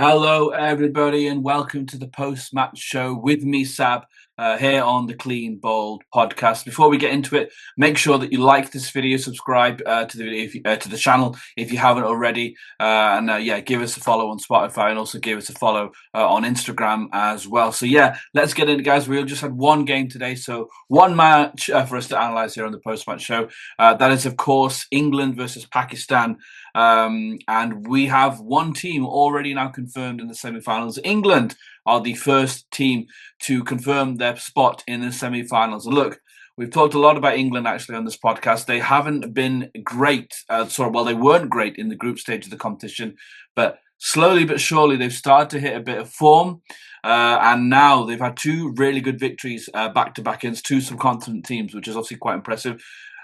Hello, everybody, and welcome to the post-match show with me, Sab, here on the Clean Bold podcast. Before we get into it, make sure that you like this video, subscribe to the video, to the channel if you haven't already, and give us a follow on Spotify and also give us a follow on Instagram as well. So yeah, let's get into it, guys. We just had one game today, so one match for us to analyze here on the post-match show. That is, of course, England versus Pakistan. And we have one team already now confirmed in the semi-finals. England are the first team to confirm their spot in the semi-finals. And look, we've talked a lot about England actually on this podcast. They haven't been great. They weren't great in the group stage of the competition, but slowly but surely they've started to hit a bit of form. And now they've had two really good victories back-to-back against two subcontinent teams, which is obviously quite impressive.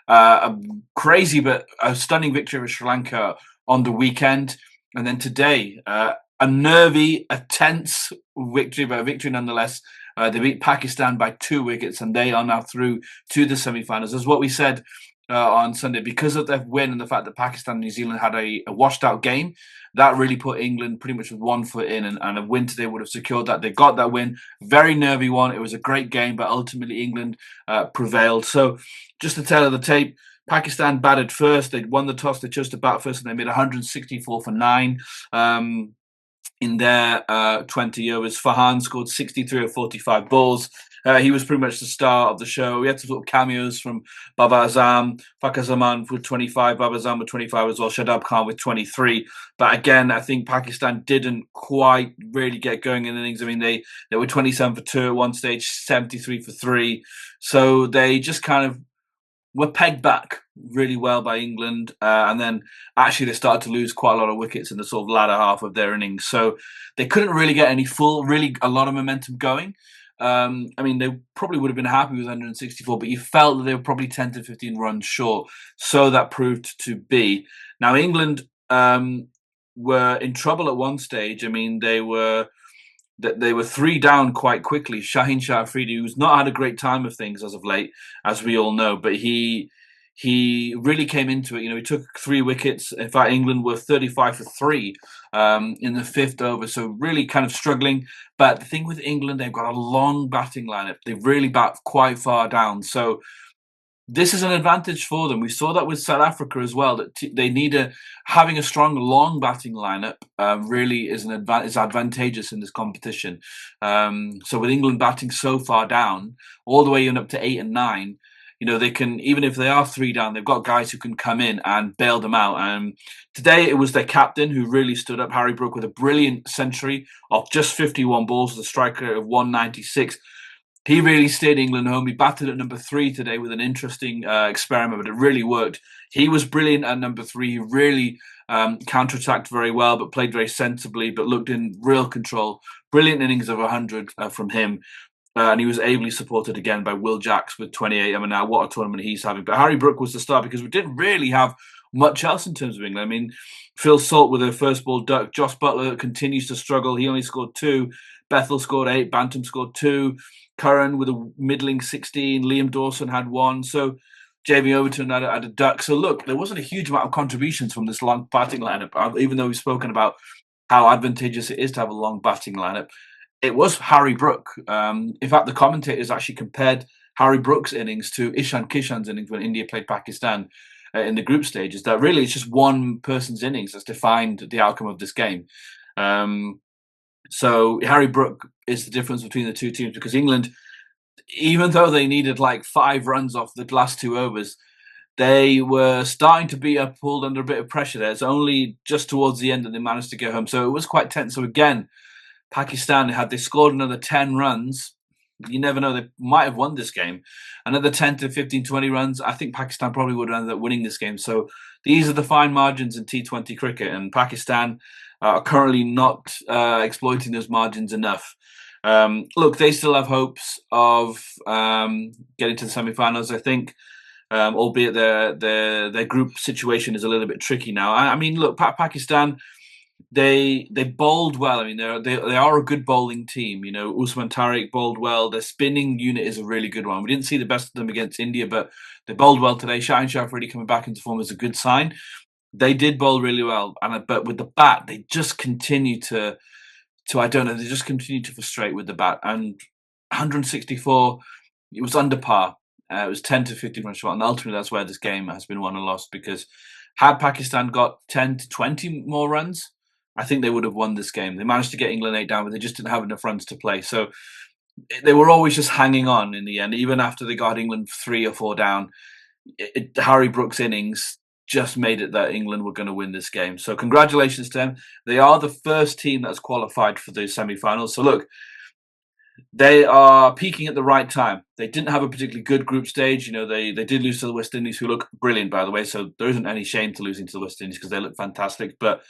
A crazy but a stunning victory over Sri Lanka on the weekend. And then today, a nervy, a tense victory, but a victory nonetheless. They beat Pakistan by 2 wickets, and they are now through to the semi-finals. As what we said on Sunday, because of their win and the fact that Pakistan and New Zealand had a washed-out game, that really put England pretty much with 1 foot in, and a win today would have secured that. They got that win, very nervy one. It was a great game, but ultimately England prevailed. So just to tell of the tape, Pakistan batted first. They'd won the toss. They chose to bat first, and they made 164 for 9. In their 20 overs. Farhan scored 63 of 45 balls. He was pretty much the star of the show. We had some sort of cameos from Baba Azam, Fakhar Zaman with 25, Baba Azam with 25 as well, Shadab Khan with 23. But again, I think Pakistan didn't quite really get going in innings. I mean, they were 27 for 2 at one stage, 73 for 3. So they just kind of were pegged back really well by England, and then actually they started to lose quite a lot of wickets in the sort of latter half of their innings. So they couldn't really get a lot of momentum going. I mean, they probably would have been happy with 164, but you felt that they were probably 10 to 15 runs short. So that proved to be. Now, England were in trouble at one stage. I mean, they were 3 down quite quickly. Shaheen Shah Afridi, who's not had a great time of things as of late, as we all know, but he really came into it. You know, he took 3 wickets. In fact, England were 35 for 3 in the 5th over, so really kind of struggling. But the thing with England, they've got a long batting lineup. They really bat quite far down, so this is an advantage for them. We saw that with South Africa as well. That they need having a strong long batting lineup really is advantageous in this competition. So with England batting so far down, all the way up to 8 and 9, you know, they can, even if they are 3 down, they've got guys who can come in and bail them out. Today it was their captain who really stood up, Harry Brook, with a brilliant century of just 51 balls with a strike rate of 196. He really steered England home. He batted at number 3 today with an interesting experiment, but it really worked. He was brilliant at number 3. He really counter-attacked very well, but played very sensibly, but looked in real control. Brilliant innings of 100 from him. And he was ably supported again by Will Jacks with 28. I mean, now what a tournament he's having. But Harry Brook was the star because we didn't really have much else in terms of England. I mean, Phil Salt with a first ball duck. Josh Buttler continues to struggle. He only scored 2. Bethel scored 8. Bantam scored 2. Curran with a middling 16. Liam Dawson had 1. So Jamie Overton had a duck. So look, there wasn't a huge amount of contributions from this long batting lineup, even though we've spoken about how advantageous it is to have a long batting lineup. It was Harry Brook. In fact, the commentators actually compared Harry Brook's innings to Ishan Kishan's innings when India played Pakistan in the group stages. That really it's just one person's innings that's defined the outcome of this game. So Harry Brook is the difference between the two teams because England, even though they needed like 5 runs off the last 2 overs, they were starting to be pulled under a bit of pressure there. It's only just towards the end that they managed to get home. So it was quite tense. So again, Pakistan, had they scored another 10 runs, you never know, they might have won this game. Another 10 to 15, 20 runs, I think Pakistan probably would have ended up winning this game. So these are the fine margins in T20 cricket, and Pakistan are currently not exploiting those margins enough. Look, they still have hopes of getting to the semi-finals, I think, albeit their group situation is a little bit tricky now. I mean, look, Pakistan, they bowled well. I mean, they are a good bowling team. You know, Usman Tariq bowled well. Their spinning unit is a really good one. We didn't see the best of them against India, but they bowled well today. Shaheen Shah Afridi coming back into form is a good sign. They did bowl really well, but with the bat, they just continue to to, I don't know, they just continue to frustrate with the bat. And 164, it was under par. It was 10 to 15 run short, and ultimately that's where this game has been won and lost, because had Pakistan got 10 to 20 more runs, I think they would have won this game. They managed to get England 8 down, but they just didn't have enough runs to play. So they were always just hanging on in the end, even after they got England 3 or 4 down. Harry Brook's innings just made it that England were going to win this game. So congratulations to them. They are the first team that's qualified for the semi-finals. So look, they are peaking at the right time. They didn't have a particularly good group stage. You know, they did lose to the West Indies, who look brilliant, by the way. So there isn't any shame to losing to the West Indies, because they look fantastic. But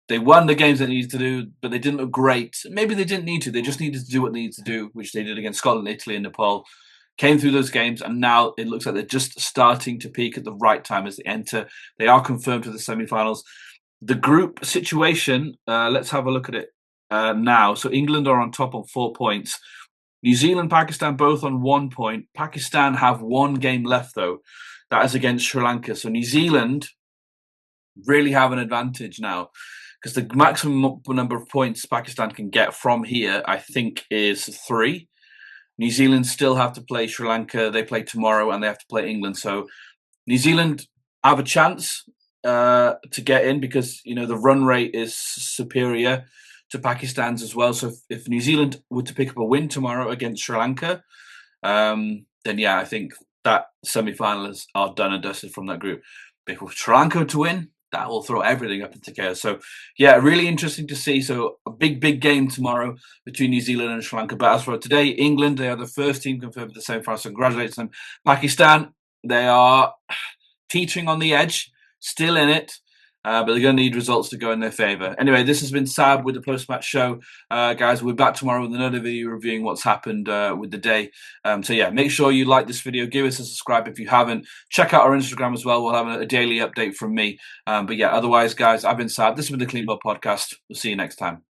they won the games they needed to do, but they didn't look great. Maybe they didn't need to. They just needed to do what they needed to do, which they did against Scotland, Italy, and Nepal. Came through those games, and now it looks like they're just starting to peak at the right time as they enter. They are confirmed to the semi-finals. The group situation, let's have a look at it now. So England are on top on 4 points. New Zealand, Pakistan both on 1 point. Pakistan have 1 game left, though. That is against Sri Lanka. So New Zealand really have an advantage now, because the maximum number of points Pakistan can get from here, I think, is 3. New Zealand still have to play Sri Lanka. They play tomorrow, and they have to play England. So New Zealand have a chance to get in, because the run rate is superior to Pakistan's as well. So if New Zealand were to pick up a win tomorrow against Sri Lanka, then yeah, I think that semi-finalists are done and dusted from that group. But if Sri Lanka to win, that will throw everything up into chaos. So yeah, really interesting to see. So a big game tomorrow between New Zealand and Sri Lanka. But as for today, England, they are the first team confirmed for the semi-finals. So congratulations them. Pakistan, they are teetering on the edge, still in it. But they're going to need results to go in their favour. Anyway, this has been Sab with the post-match show. Guys, we're back tomorrow with another video reviewing what's happened with the day. So yeah, make sure you like this video. Give us a subscribe if you haven't. Check out our Instagram as well. We'll have a daily update from me. But yeah, otherwise, guys, I've been Sab. This has been the Clean Ball Podcast. We'll see you next time.